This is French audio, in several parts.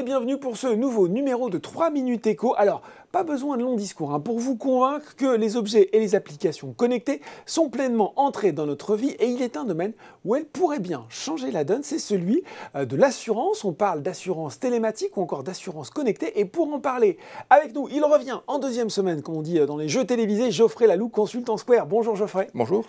bienvenue pour ce nouveau numéro de 3 minutes éco. Alors, pas besoin de long discours pour vous convaincre que les objets et les applications connectées sont pleinement entrés dans notre vie et il est un domaine où elles pourraient bien changer la donne, c'est celui de l'assurance. On parle d'assurance télématique ou encore d'assurance connectée et pour en parler avec nous, il revient en deuxième semaine, comme on dit dans les jeux télévisés, Geoffrey Laloux, consultant Square. Bonjour Geoffrey. Bonjour.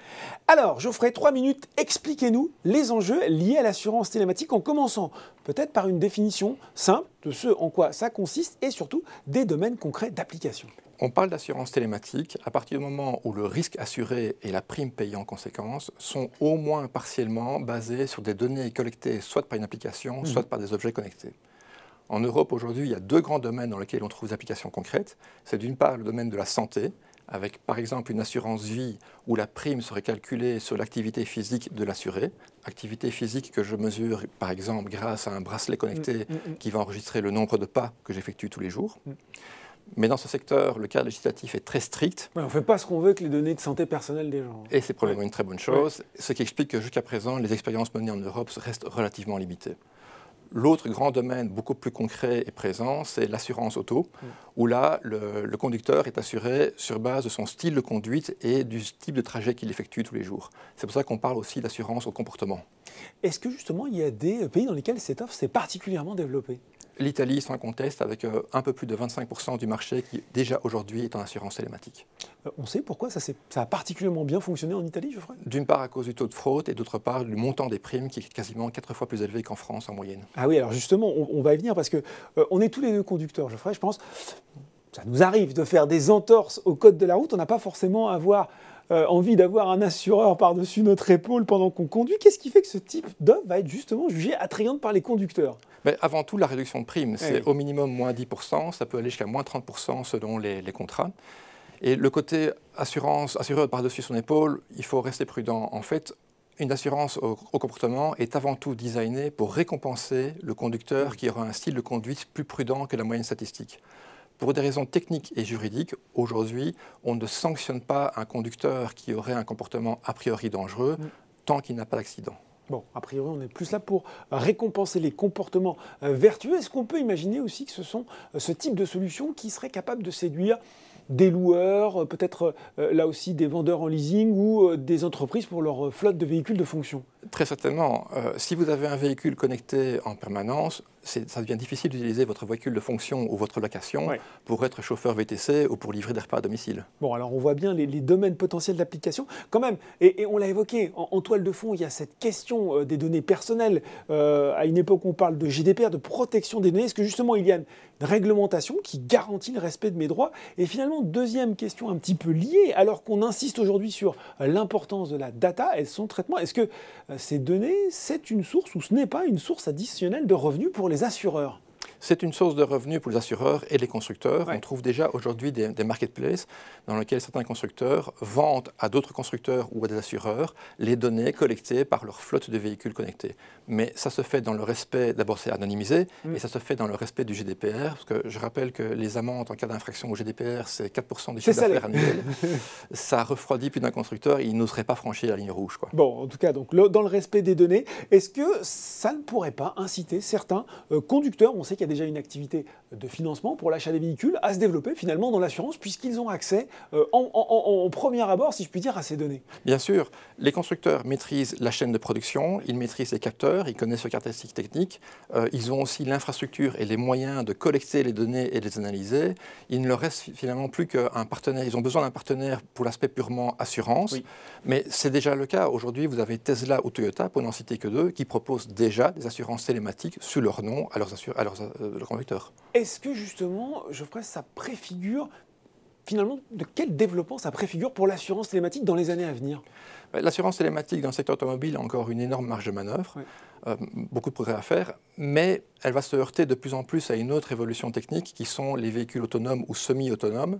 Alors Geoffrey, 3 minutes, expliquez-nous les enjeux liés à l'assurance télématique en commençant peut-être par une définition simple de ce en quoi ça consiste et surtout des domaines concrets d'application. On parle d'assurance télématique à partir du moment où le risque assuré et la prime payée en conséquence sont au moins partiellement basés sur des données collectées soit par une application, soit par des objets connectés. En Europe, aujourd'hui, il y a deux grands domaines dans lesquels on trouve des applications concrètes. C'est d'une part le domaine de la santé, avec par exemple une assurance vie où la prime serait calculée sur l'activité physique de l'assuré, activité physique que je mesure par exemple grâce à un bracelet connecté qui va enregistrer le nombre de pas que j'effectue tous les jours. Mais dans ce secteur, le cadre législatif est très strict. Ouais, on ne fait pas ce qu'on veut avec les données de santé personnelle des gens. Et c'est probablement une très bonne chose, ce qui explique que jusqu'à présent, les expériences menées en Europe restent relativement limitées. L'autre grand domaine beaucoup plus concret et présent, c'est l'assurance auto, où là, le conducteur est assuré sur base de son style de conduite et du type de trajet qu'il effectue tous les jours. C'est pour ça qu'on parle aussi d'assurance au comportement. Est-ce que justement, il y a des pays dans lesquels cette offre s'est particulièrement développée ? L'Italie, sans conteste, avec un peu plus de 25% du marché qui, déjà aujourd'hui, est en assurance télématique. On sait pourquoi ça a particulièrement bien fonctionné en Italie, Geoffrey ? D'une part à cause du taux de fraude et d'autre part du montant des primes qui est quasiment 4 fois plus élevé qu'en France en moyenne. Ah oui, alors justement, on va y venir parce qu'on est tous les deux conducteurs, Geoffrey, je pense. Ça nous arrive de faire des entorses au code de la route, on n'a pas forcément envie d'avoir un assureur par-dessus notre épaule pendant qu'on conduit. Qu'est-ce qui fait que ce type d'offre va être justement jugé attrayante par les conducteurs ? Mais avant tout, la réduction de prime, c'est au minimum moins 10%, ça peut aller jusqu'à moins 30% selon les contrats. Et le côté assureur par-dessus son épaule, il faut rester prudent. En fait, une assurance au comportement est avant tout designée pour récompenser le conducteur qui aura un style de conduite plus prudent que la moyenne statistique. Pour des raisons techniques et juridiques, aujourd'hui, on ne sanctionne pas un conducteur qui aurait un comportement a priori dangereux tant qu'il n'a pas d'accident. Bon, a priori, on est plus là pour récompenser les comportements vertueux. Est-ce qu'on peut imaginer aussi que ce sont ce type de solutions qui seraient capables de séduire des loueurs, peut-être là aussi des vendeurs en leasing ou des entreprises pour leur flotte de véhicules de fonction ? Très certainement. Si vous avez un véhicule connecté en permanence, ça devient difficile d'utiliser votre véhicule de fonction ou votre location pour être chauffeur VTC ou pour livrer des repas à domicile. Bon, alors on voit bien les domaines potentiels d'application. Quand même, et on l'a évoqué, en toile de fond, il y a cette question des données personnelles. À une époque, on parle de GDPR, de protection des données. Est-ce que justement, il y a une réglementation qui garantit le respect de mes droits ? Et finalement, deuxième question un petit peu liée, alors qu'on insiste aujourd'hui sur l'importance de la data et son traitement, est-ce que ces données, c'est une source ou ce n'est pas une source additionnelle de revenus pour les assureurs ? C'est une source de revenus pour les assureurs et les constructeurs. On trouve déjà aujourd'hui des marketplaces dans lesquels certains constructeurs vendent à d'autres constructeurs ou à des assureurs les données collectées par leur flotte de véhicules connectés. Mais ça se fait dans le respect, d'abord c'est anonymisé, et ça se fait dans le respect du GDPR, parce que je rappelle que les amendes en cas d'infraction au GDPR, c'est 4% du chiffre d'affaires annuel. Ça refroidit plus d'un constructeur, il n'oserait pas franchir la ligne rouge, quoi. Bon, en tout cas, donc, dans le respect des données, est-ce que ça ne pourrait pas inciter certains conducteurs, on sait qu'il y a déjà une activité de financement pour l'achat des véhicules, à se développer finalement dans l'assurance puisqu'ils ont accès en premier abord, si je puis dire, à ces données? Bien sûr, les constructeurs maîtrisent la chaîne de production, ils maîtrisent les capteurs, ils connaissent leurs caractéristiques techniques, ils ont aussi l'infrastructure et les moyens de collecter les données et de les analyser. Il ne leur reste finalement plus qu'un partenaire. Ils ont besoin d'un partenaire pour l'aspect purement assurance, mais c'est déjà le cas. Aujourd'hui, vous avez Tesla ou Toyota, pour n'en citer que deux, qui proposent déjà des assurances télématiques sous leur nom à leurs conducteurs. Est-ce que justement, Geoffrey, ça préfigure finalement de quel développement ça préfigure pour l'assurance télématique dans les années à venir? L'assurance télématique dans le secteur automobile a encore une énorme marge de manœuvre, beaucoup de progrès à faire, mais elle va se heurter de plus en plus à une autre évolution technique qui sont les véhicules autonomes ou semi-autonomes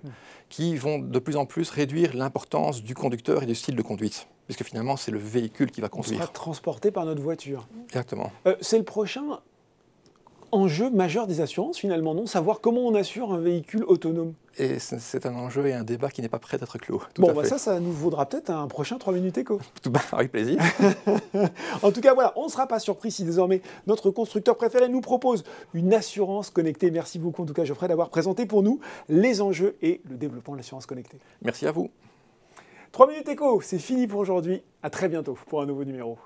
qui vont de plus en plus réduire l'importance du conducteur et du style de conduite, puisque finalement c'est le véhicule qui va conduire. On sera transporté par notre voiture. Exactement. C'est le prochain enjeu majeur des assurances finalement, non? Savoir comment on assure un véhicule autonome. Et c'est un enjeu et un débat qui n'est pas prêt d'être clos. Bon, bah ça nous vaudra peut-être un prochain 3 minutes éco. Avec plaisir. En tout cas, voilà, on ne sera pas surpris si désormais notre constructeur préféré nous propose une assurance connectée. Merci beaucoup en tout cas Geoffrey d'avoir présenté pour nous les enjeux et le développement de l'assurance connectée. Merci à vous. 3 minutes éco, c'est fini pour aujourd'hui. À très bientôt pour un nouveau numéro.